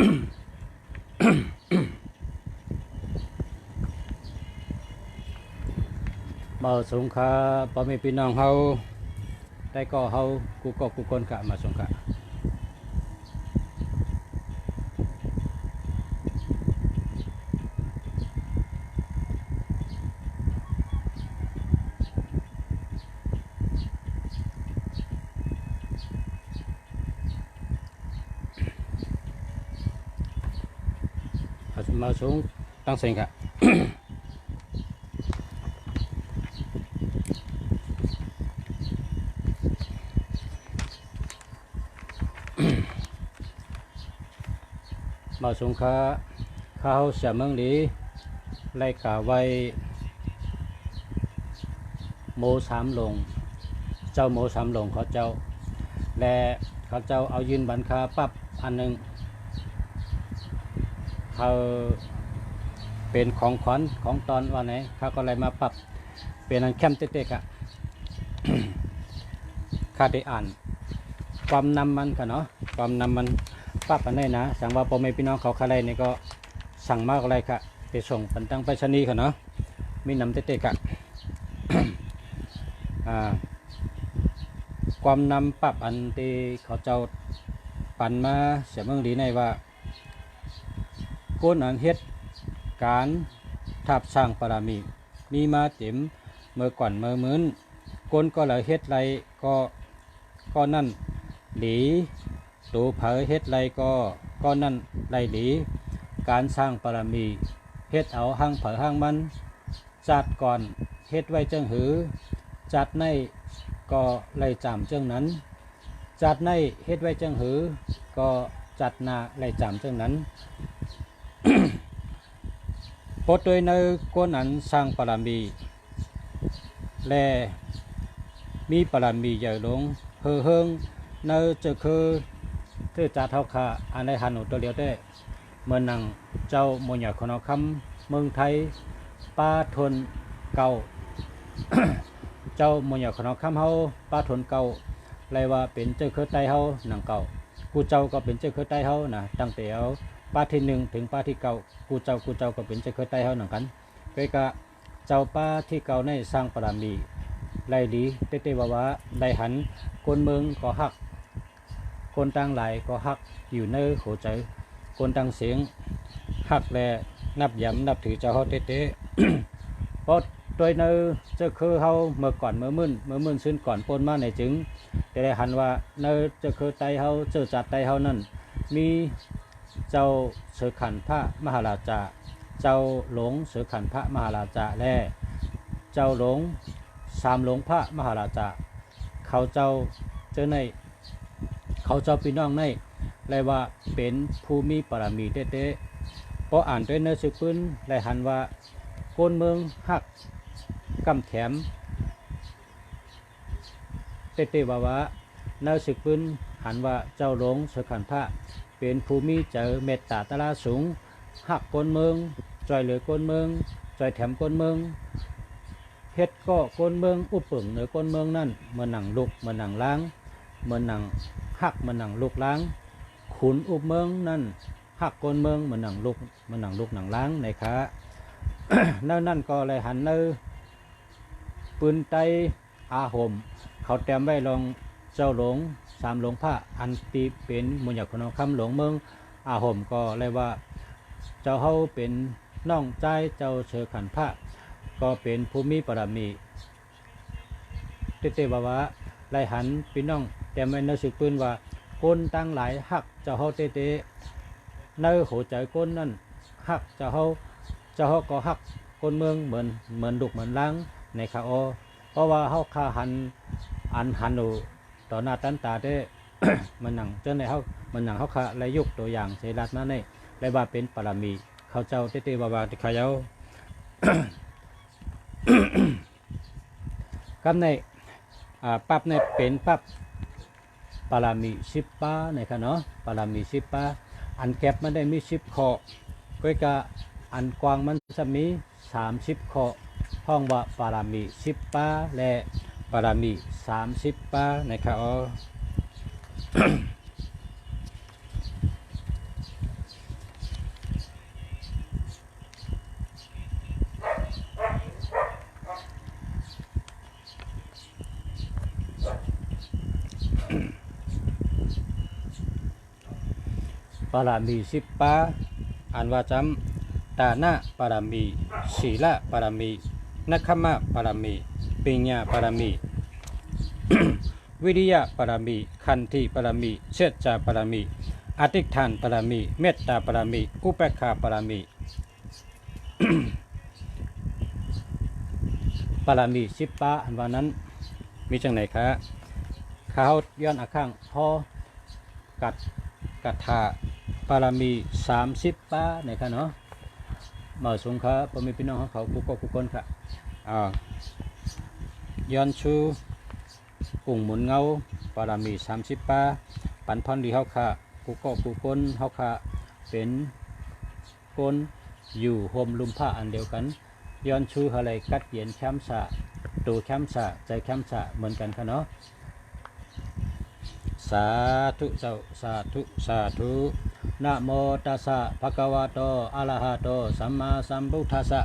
มาสงขาพ่อแม่พี่น้องเฮาได้ก็เฮากูคนกะมาสงขามาสงตั้งเสียงกะมาสงขาข้าวเสียเมืองดีไล่กะไว้โมสามลงเจ้าโมสามลงเขาเจ้าและเขาเจ้าเอายืนบันคาปั๊บอันหนึ่งเขาเป็นของขวัญของตอนวันไหนเขาก็เลยมาปรับเป็นอันเข้มเต๊กๆอ่ะ ข้าได้อ่านความนำมันกันเนาะความนำมันปรับอันนี้นะสั่งว่าพ่อแม่พี่น้องเขาอะไรนี่ก็สั่งมากอะไรค่ะไปส่งปันตั้งไปชนีกันเนาะมีนำเต๊กๆอ่ะ ความนำปรับอันที่เขาเจ้าปันมาเสียเมืองดีในว่าก้นอันเฮ็ดการทับสร้างปรามีมาเต็มเมื่อก่อนเมื่อมื้นก้นก็เลยเฮ็ดไรก็นั่นหลีตูเผยเฮ็ดไรก็นั่นไรหลีการสร้างปรามีเฮ็ดเอาห้างเผยห้างมันจัดก่อนเฮ็ดไว้เจิงหือจัดในก็ไล่จำเจิงนั้นจัดในเฮ็ดไว้เจิงหือก็จัดนาไล่จำเจิงนั้น ปดโดยในก้นอันสร้างปรามีและมีปรามีใหญ่หลงเฮิงในจะคือที่จัดเท่าขาอันในหันตัวเดียวได้เมื่อนังเจ้าโมยคนเอาคำเมืองไทยป้าทนเก่า เจ้าโมยคนเอาคำเฮาป้าทนเก่าเลยว่าเป็นเจ้าคือไตเฮาหนังเก่ากูเจ้าก็เป็นเจ้าคือไตเฮานะตั้งแต่เอาป้าที่หนึ่งถึงป้าที่เก่ากูเจ้าก็เป็นเจ้าคือไตเฮาหนังกันไปกะเจ้าป้าที่เก่าในสร้างปรามีไล่ดีเตว่าได้หันคนเมืองก็ฮักคนต่างหลายก็ฮักอยู่ในหัวใจคนต่างเสียงฮักและนับย้ำนับถือเจ้าเฮาเต เพราะโดยในเจ้าคือเฮาเมื่อก่อนเมื่อมื่นซึ่งก่อนปนมาในจึงแต่ได้หันว่าในเจ้าคือไตเฮาเจ้าจัดไตเฮานั่นมีเจ้าเสือขันพระมหาราชาเจ้าหลงเสือขันพระมหาราชาและเจ้าหลงสามหลงพระมหาราชาเขาเจ้าเจ้าในเขาเจ้าพี่น้องในเรียกว่าเป็นภูมิปรามีเต้ๆเพราะอ่านด้วยเนื้อสืบพื้นและหันว่าคนเมืองหักกำแถมเต้ๆว่าเนื้อสืบพื้นหันว่าเจ้าหลงเสือขันพระเป็นภูมิเจอเมตตาตลาสูงหักคนเมืองจอยเหลือคนเมืองจอยแถมคนเมืองเฮ็ดก็คนเมืองอุปึ่งเหนือคนเมืองนั่นเมื่อหนังลุกเมื่อหนังล้างเมื่อหนังหักเมื่อหนังลุกล้างขุนอุปเมืองนั่นหักคนเมืองเมื่อหนังลุกหนังล้างในค้า นั่นก็เลยหันเนื้อปืนไตอาห่มเขาเตรียมไว้ลองเจ้าหลงสามหลงพระอันตีเป็นมุญญคนคำหลงเมืองอาห่มก็เลยว่าเจ้าเฮาเป็นน้องใจเจ้าเชือขันพระก็เป็นภูมิปรามีเต้ๆว่าไล่หันพี่น้องแต่ไม่นึกสึกปืนว่าคนตั้งหลายหักเจ้าเฮาเต้ๆในหัวใจคนนั่นหักเจ้าเฮาก็หักคนเมืองเหมือนดุกเหมือนล้างในคาอเพราะว่าเฮาคาหันอันหันอยู่ต่อหน้าตันตาได้ มันหนังเจ้าในเฮามันหนังเฮาคาและยกตัวอย่างเสรัตมาในและว่าเป็นปรามีเขาเจ้าเต้ๆว่าที่เขาเจ้า กับในปั๊บในเป็นปั๊บปรามี10 ป้าในค่ะเนาะปรามี10 ป้าอันแคบมันได้มี10 ข้อก็กะอันกว้างมันจะมี30 ข้อห้องว่าปรามี10 ป้าและปรามี30 ป้าในค่ะ ปารามี10ปาอันว่าจำตานะปารามีศีละปารามีนัคขมะปารามีปัญญาปารามี วิริยะปารามีขันธิปารามีเชษจาปารามีอธิษฐานปารามีเมตตาปารามีอุเบกขาปารามี ปารามี10ปาอันว่านั้นมีจังไหนคะเขาย้อนอาข้างพอกัดถาปารามี30ปาในค่ะเนาะมาสงค่ะพ่อแม่พี่น้องของเขากุกคนค่ะย้อนชูปุ่งหมุนเงาปารามี30ปาปันพรดีเฮาค่ะกุคนเฮาค่ะเป็นคนอยู่โฮมลุมผ้าอันเดียวกันย้อนชูอะไรกัดเย็นแคมสะตูแคมสะใจแคมสะเหมือนกันค่ะเนาะสาธุเจ้าสาธุนะโมตัสสะภะคะวะโตอะระหะโตสัมมาสัมพุทธัสสะ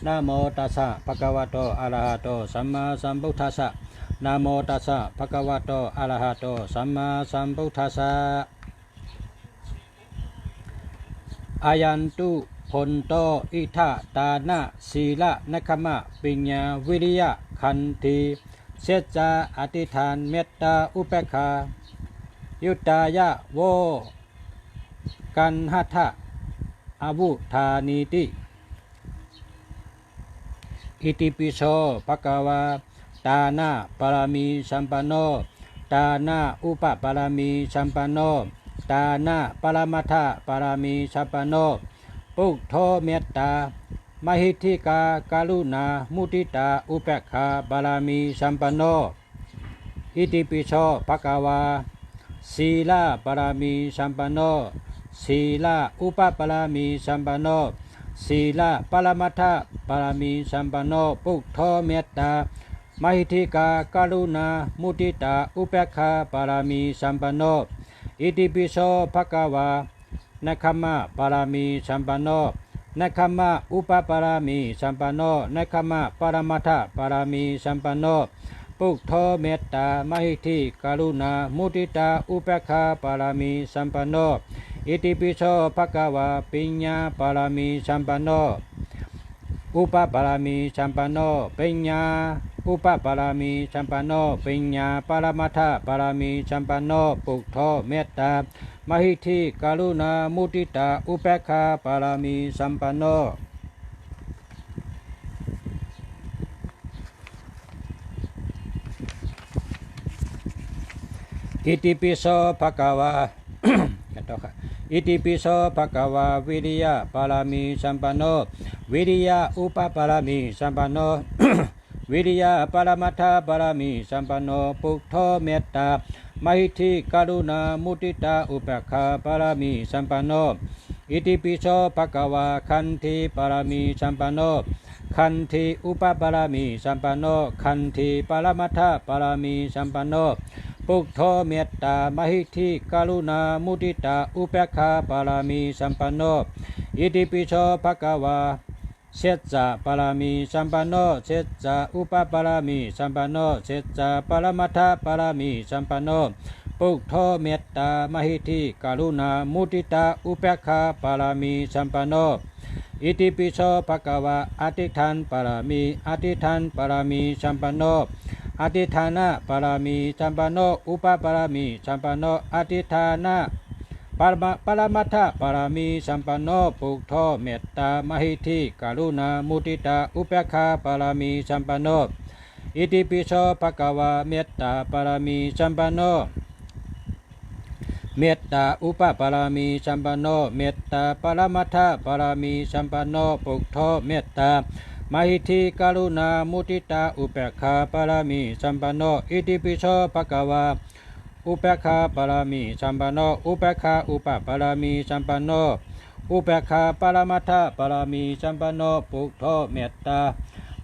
นะโมตัสสะภะคะวะโตอะระหะโตสัมมาสัมพุทธัสสะนะโมตัสสะภะคะวะโตอะระหะโตสัมมาสัมพุทธัสสะอายันตุพลโตอิทะตานะศีละนัคขมะปัญญาวิริยะขันธิเสจจาอธิษฐานเมตตาอุเบกขายุตตายะโวกันหัตถะอาวุธานิติอิติปิโสภะคะวะตานะปารามีสัมปันโนตานะอุปปารามีสัมปันโนตานะปรมัตถปารามีสัมปันโนปุกโทเมตตามหิทธิกากรุณามุทิตาอุเบกขาบารามีสัมปันโนอิติปิโสภะคะวะศีลาปารามีสัมปันโนศีลาอุปปารามีสัมปันโนศีลาปรมัตถปารามีสัมปันโนปุกโทเมตตามหิทธิกากรุณามุทิตาอุเบกขาบารามีสัมปันโนอิติปิโสภะคะวะนัคขมะปารามีสัมปันโนนัคขมะอุปปารามีสัมปันโนนัคขมะปรมัตถปารามีสัมปันโนปุกโทเมตตามหิทธิกรุณามุทิตาอุเบกขาปารามีสัมปันโนอิติปิโสภะคะวะปัญญาปารามีสัมปันโนอุปปารามีสัมปันโนปัญญาอุปปารามีสัมปันโนปัญญาปรมัตถปารามีสัมปันโนปุกโทเมตตามหิทธิกรุณามุทิตาอุเบกขาปารามีสัมปันโนอิติปิโสภะคะวะ กันต่อค่ะอิติปิโสภะคะวะวิริยะปารามีสัมปันโนวิริยะอุปปารามีสัมปันโน วิริยะปรมัตถปารามีสัมปันโนปุกโทเมตตามหิทธิกรุณามุทิตาอุเบกขาปารามีสัมปันโนอิติปิโสภะคะวะขันธิปารามีสัมปันโนขันธิอุปปารามีสัมปันโนขันธิปรมัตถปารามีสัมปันโนปุกโทเมตตามหิทธิกรุณามุทิตาอุเบกขาปารามีสัมปันโนอิติปิโสภะคะวะเสจจาปารามีสัมปันโนเสจจาอุปปารามีสัมปันโนเสจจาปรมัตถปารามีสัมปันโนปุกโทเมตตามหิทธิกรุณามุทิตาอุเบกขาปารามีสัมปันโนอิติปิโสภะคะวะอธิษฐานปารามีอธิษฐานปารามีสัมปันโนอธิฐานะปารามีสัมปันโนอุปปารามีสัมปันโนอธิฐานะปรมัตถปารามีสัมปันโนปุกโทเมตตามหิทธิกรุณามุทิตาอุเบกขาปารามีสัมปันโนอิติปิโสภะคะวะเมตตาปารามีสัมปันโนเมตตาอุปปารามีสัมปันโนเมตตาปรมัตถปารามีสัมปันโนปุกโทเมตตามหิทธิกรุณามุทิตาอุเบกขาปารามีสัมปันโนอิติปิโสภะคะวะอุเบกขาปารามีสัมปันโนอุเบกขาอุปปารามีสัมปันโนอุเบกขาปรมัตถปารามีสัมปันโนปุกโทเมตตา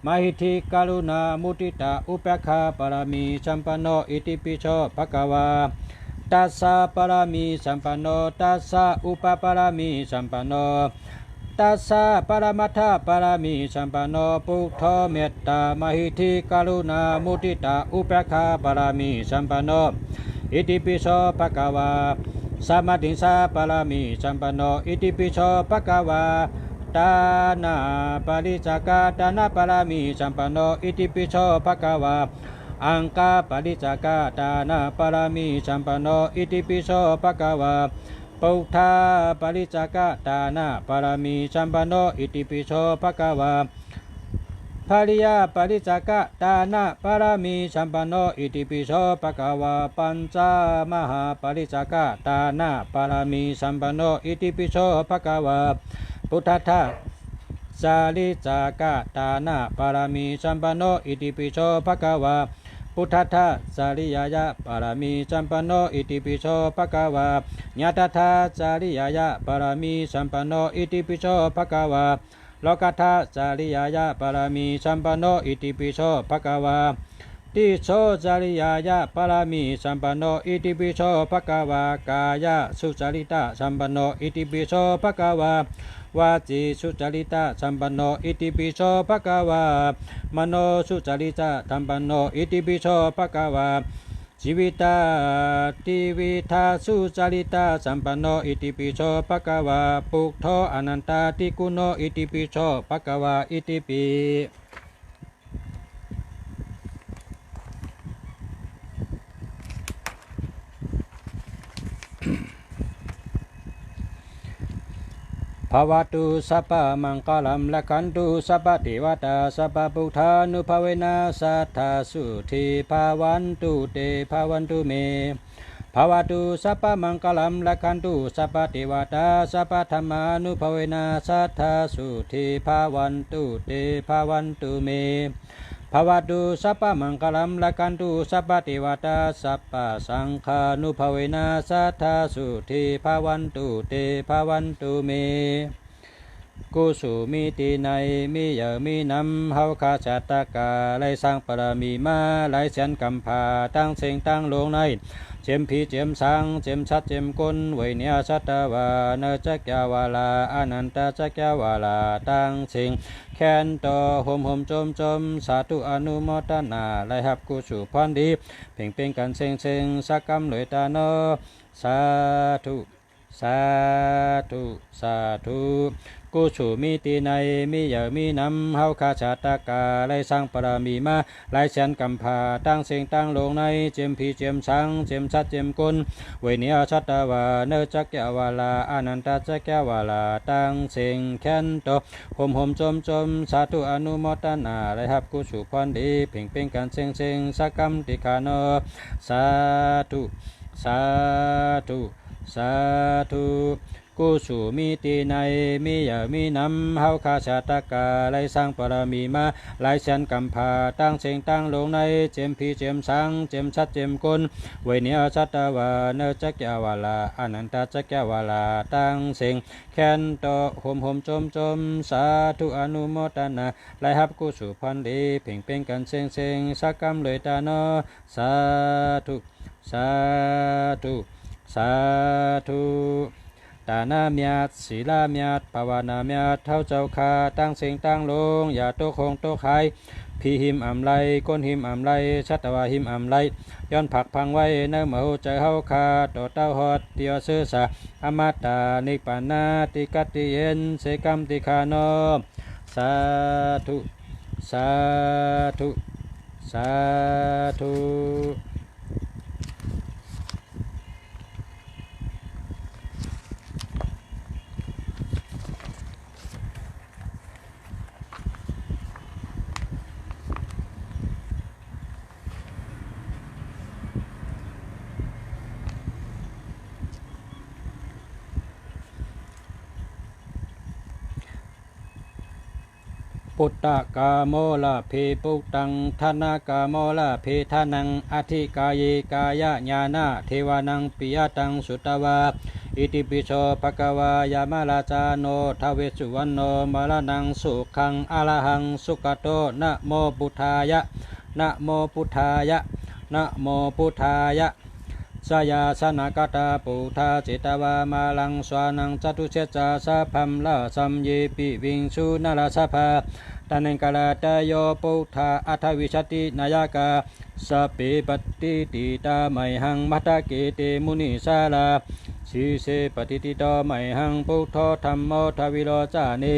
มหิทธิกรุณามุทิตาอุเบกขาปารามีสัมปันโนอิติปิโสภะคะวะตัสสะปารามีสัมปันโนตัสสะอุปปารามีสัมปันโนตัสสะปรมัตถปารามีสัมปันโนปุกโทเมตตามหิทธิกรุณามุทิตาอุเบกขาปารามีสัมปันโนอิติปิโสภะคะวะ สัมมาทิฏฐิปารามิสัมปันโนอิติปิโสภะคะวาตานาปริจากาตานาปารามิสัมปันโนอิติปิโสภะคะวาอังคาปริจากาตานาปารามิสัมปันโนอิติปิโสภะคะวาปุถาปริจากาตานาปารามิสัมปันโนอิติปิโสภะคะวาภริยาปริจากตานะปารามีสัมปันโนอิติปิโสภะคะวาปัญจมหาปริจากตานะปารามีสัมปันโนอิติปิโสภะคะวาพุทธัสสะสาริจากตานะปารามีสัมปันโนอิติปิโสภะคะวาพุทธัสสะสาริยายะปารามีสัมปันโนอิติปิโสภะคะวาญาตถาสาริยายะปารามีสัมปันโนอิติปิโสภะคะวาโลกัตถะจาริยายะปารามีสัมปันโนอิติปิโสภะคะวาติโสจาริยายะปารามีสัมปันโนอิติปิโสภะคะวากายะสุจาริตะสัมปันโนอิติปิโสภะคะวาวาจิสุจาริตะสัมปันโนอิติปิโสภะคะวามโนสุจาริตะสัมปันโนอิติปิโสภะคะวาชีวิตาติวิทาสุจาริตาสัมปันโนอิติปิโสภะคะวาปุถโธอนันตาติกุโนอิติปิโสภะคะวาอิติปิภาวตุสัพพมังคลัมละขันตุสัพพเทวตาสัพพพุทธานุภาเวนะสัทธาสุธีภาวันตุเตภาวันตุเมภาวตุสัพพมังคลัมละขันตุสัพพเทวตาสัพพธรรมานุภาเวนะสัทธาสุธีภาวันตุเตภาวันตุเมภาวตุสัพพมังคลัมละขันตุสัพพเทวตาสัพพสังฆานุภาเวนะสัทธาสุธีภาวันตุเตภาวันตุเมกุสุมิติในมีเยอะมีน้ำเฮาคาชาตากาไลสร้างปรมีมาไลเสียนกำพาตั้งเสียงตั้งลงในเจมพีเจมสังเจมชัดเจมกุลไวเนียชัตวาเนจักยาวาลาอนันตจักยาวาลาตั้งเสียงแคนโตโหมจมสาธุอนุโมทนาไลหับกุสุพรดีเพ่งเป็นกันเสียงสักกำเลยตาโนสาธุสาธุสาธุกุสุมิติในมีเยอะมีน้ำเฮาคาชาตากาไลสร้างปรมีมาไลเสียนกำพาตั้งเสียงตั้งลงในเจมพีเจมสังเจมชัดเจมกุลเวเนียชัตวาเนจักแกวาลาอนันตจักแกวาลาตั้งเสียงแคนโตโหมจมสาธุอนุโมทนาไลหับกุสุพรดีเพ่งเป็นกันเสียงสักกำติคาโนสาธุสาธุสาธุกุสุมิติในมีเยอะมีน้ำเฮาคาชาตากาไลสร้างปรมีมาไลเสียนกำพาตั้งเสียงตั้งลงในเจมพีเจมสังเจมชัดเจมกุลเวเนียชัตวาเนจักยาวาลาอนันตจักยาวาลาตั้งเสียงแคนโตโหมจมสาธุอนุโมทนาไลหับกุสุพันดีเพ่งเป็นกันเสียงสักกำเลยตาโนสาธุสาธุสาธุตานามียดศีลามียดภาวนามียดเท่าเจ้าคาตั้งเสียงตั้งลงอย่าโตคงโตขายพี่หิมอำไลก้นหิมอำไลชัตวาหิมอำไลย้อนผักพังไว้เนื้อหมูใจเฮาคาโตเต้าฮอดเตียวซื่อสาอมตานิปานาติกัตติเย็นเสกัมติคาโนสาธุสาธุสาธุปุตตะกาโมละเพปุตตังธนากาโมละเพทานังอธิกายกายญาณะเทวานังปิยตังสุตวาอิติปิโสภะคะวายามาลาจาโนทเวสุวรรณโนมรณังสุขังอรหังสุขโตนะโมพุทธายะนะโมพุทธายะนะโมพุทธายะสยาสนากตาปุถาจิตวามาลังสวานังจตุเชจาสัพพัมละสัมเยปิวิงสุนาลาสัพพะตันเนกาลาตโยปุถาอัทวิชตินายกาสเปปติติตาไมหังมัตตะเกเตมุนิสาลา สีเสปฏิทิตไมหังพุทโธธรรมโมทวิโรจานิ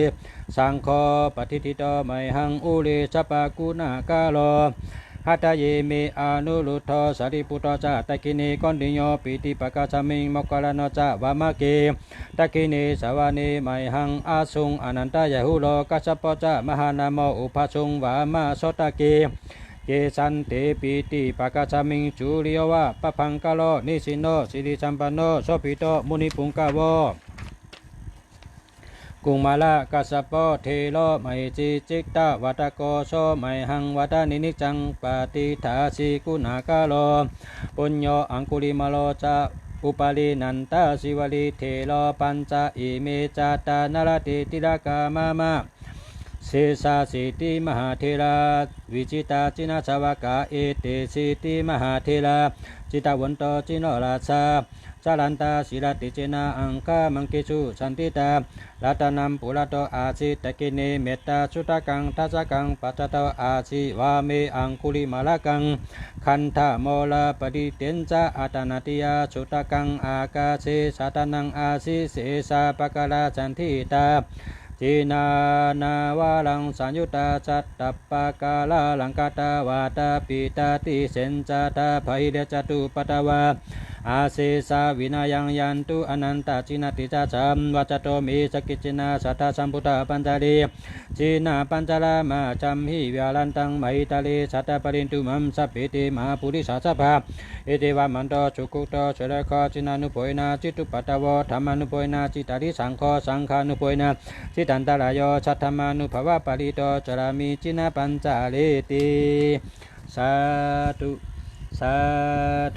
สังโฆปฏิทิตไมหังอุลิสัปกุณากาโลหัตเยเมอนุรุทโธสาริปุตโตจาตะกินีกอนดิโยปิติปะกาชมิงมกขลโนจาวามะเกตะกินีสวานีไมหังอาสุงอนันตยะหุโลกัสสปจามหานามอุปสุงวามาโสตะเกเกสันเตปิติปะกาชมิงจุริโยวะปะพังกะโลนิสิโนสิริสัมปันโนโสภิโตมุนิปุงกะโวกุมาลากัสสปเทโลไมจิจิกตาวัตโกโสไมหังวัตานินิจังปฏิทาสิกุณากาโลปุญโยอังคุลิมาโลจาอุปาลินันตาสิวลิเทโลปัญจอิเมจาตานรติติรากามามะเสสาสิติมหาเทราวิจิตาจินาสวากาเอเตสิติมหาเทราจิตาวันโตจิโนราชาจารันตาศิรติเจนาอังคามังกิสุสันติตารัตนัมปุระโตอาสิตะกิเนเมตตาสุตกังทัสกังปัจจโตอาสิวาเมอังคุลิมาลกังคันธาโมลาปฏิเตนจาอัตนาติยาสุตกังอากาเสสัตนังอาสิเสสาปะกะลาสันทิตาจีนานาวาลังสัญยุตาจัตตปะกาลาลังกาตาวาตาปิตาติเสนจาตาภัยเดจตุปตวาอาเสสาวินายังยันตุอนันตจินาติจาจัมวัจโตมิสกิจินาสัทธสัมพุทธปัญจลีจีนาปัญจลามาจัมหิวาลันตังไมตาลีสัตตปรินตุมัมสัพพิติมหาปุริสาสภาเอเทวามันโตสุกุโตเสดคจินานุโพยนาจิตุปัตตวธรรมานุโพยนาจิตาริสังโฆสังฆานุโพยนาจิตันตรายโยสัทธมานุภวะปริโตจรามิจินาปัญจลีติสาธุสา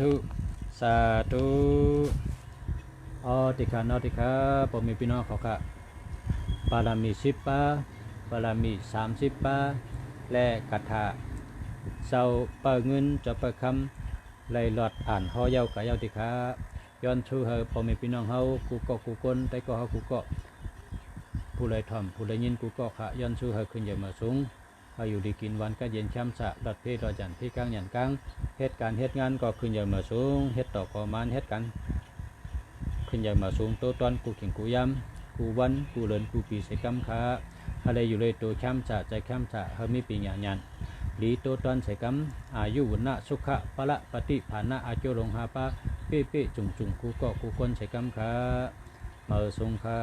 ธุสาธุติคานอติคาผมมีพี่น้องเขาค่ะปารามี10 ปาปารามี30 ปาและกัทาเศร้าเปิดเงินจะเปิดคำไล่หลอดอ่านห่อเย้ากะเย้าติคาย้อนชูเฮอผมมีพี่น้องเฮากูก็กูคนแต่ก็เฮากูก็ผู้ใดทำผู้ใดยินกูก็ค่ะย้อนชูเฮอขึ้นอย่ามาสูงอาอยู่ดีกินวันก็เย็นช้ำสะดอดเพดอจันที่กลางหยันกลางเหตุการณ์เหตุงานก็ขึ้นอย่ามาสูงเหตุต่อขอมานเหตุกันขึ้นอย่ามาสูงโตตอนกูเข่งกูย้ำกูวันกูเลินกูปีเสกำค้าอะไรอยู่เลยตัวช้ำสะใจช้ำสะเฮามีปีหยาหยันลีโตตอนเสกำอายุวุณะสุขะปะละปฏิภาณะอาโจลงหาปะเป๊ะจุงกูก็กูคนเสกำค้าเมื่อสูงค้า